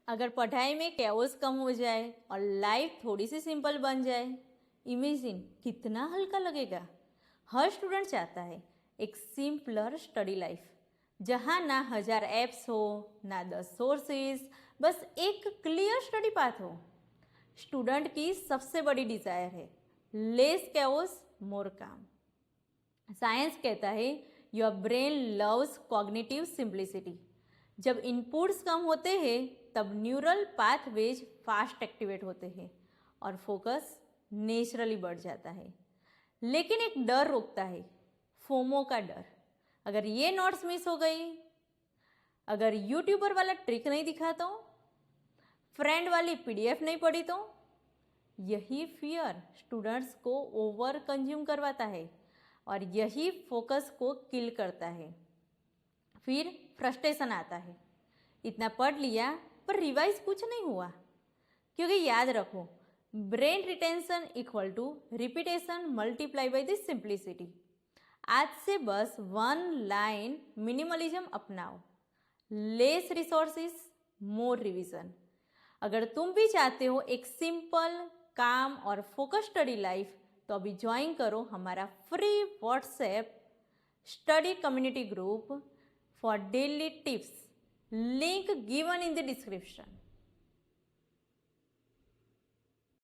अगर पढ़ाई में कैओस कम हो जाए और लाइफ थोड़ी सी सिंपल बन जाए, इमेजिन कितना हल्का लगेगा। हर स्टूडेंट चाहता है एक सिंपलर स्टडी लाइफ, जहाँ ना 1000 ऐप्स हो, ना 10 सोर्सेज, बस एक क्लियर स्टडी पाथ हो। स्टूडेंट की सबसे बड़ी डिजायर है लेस कैओस मोर काम। साइंस कहता है your brain loves cognitive simplicity. जब इनपुट्स कम होते हैं तब न्यूरल पाथवेज फास्ट एक्टिवेट होते हैं और फोकस नेचुरली बढ़ जाता है। लेकिन एक डर रोकता है, फोमो का डर। अगर ये नोट्स मिस हो गई, अगर यूट्यूबर वाला ट्रिक नहीं दिखा तो, फ्रेंड वाली पीडीएफ नहीं पढ़ी तो, यही फियर स्टूडेंट्स को ओवर कंज्यूम करवाता है और यही फोकस को किल करता है। फिर फ्रस्ट्रेशन आता है, इतना पढ़ लिया पर रिवाइज कुछ नहीं हुआ। क्योंकि याद रखो, brain retention equal to repetition multiply by this simplicity. आज से बस 1 लाइन मिनिमलिज्म अपनाओ, लेस रिसोर्सेस मोर रिवीजन। अगर तुम भी चाहते हो एक सिंपल, काम और फोकस स्टडी लाइफ, तो अभी ज्वाइन करो हमारा free WhatsApp study community group for daily tips, link given in the description.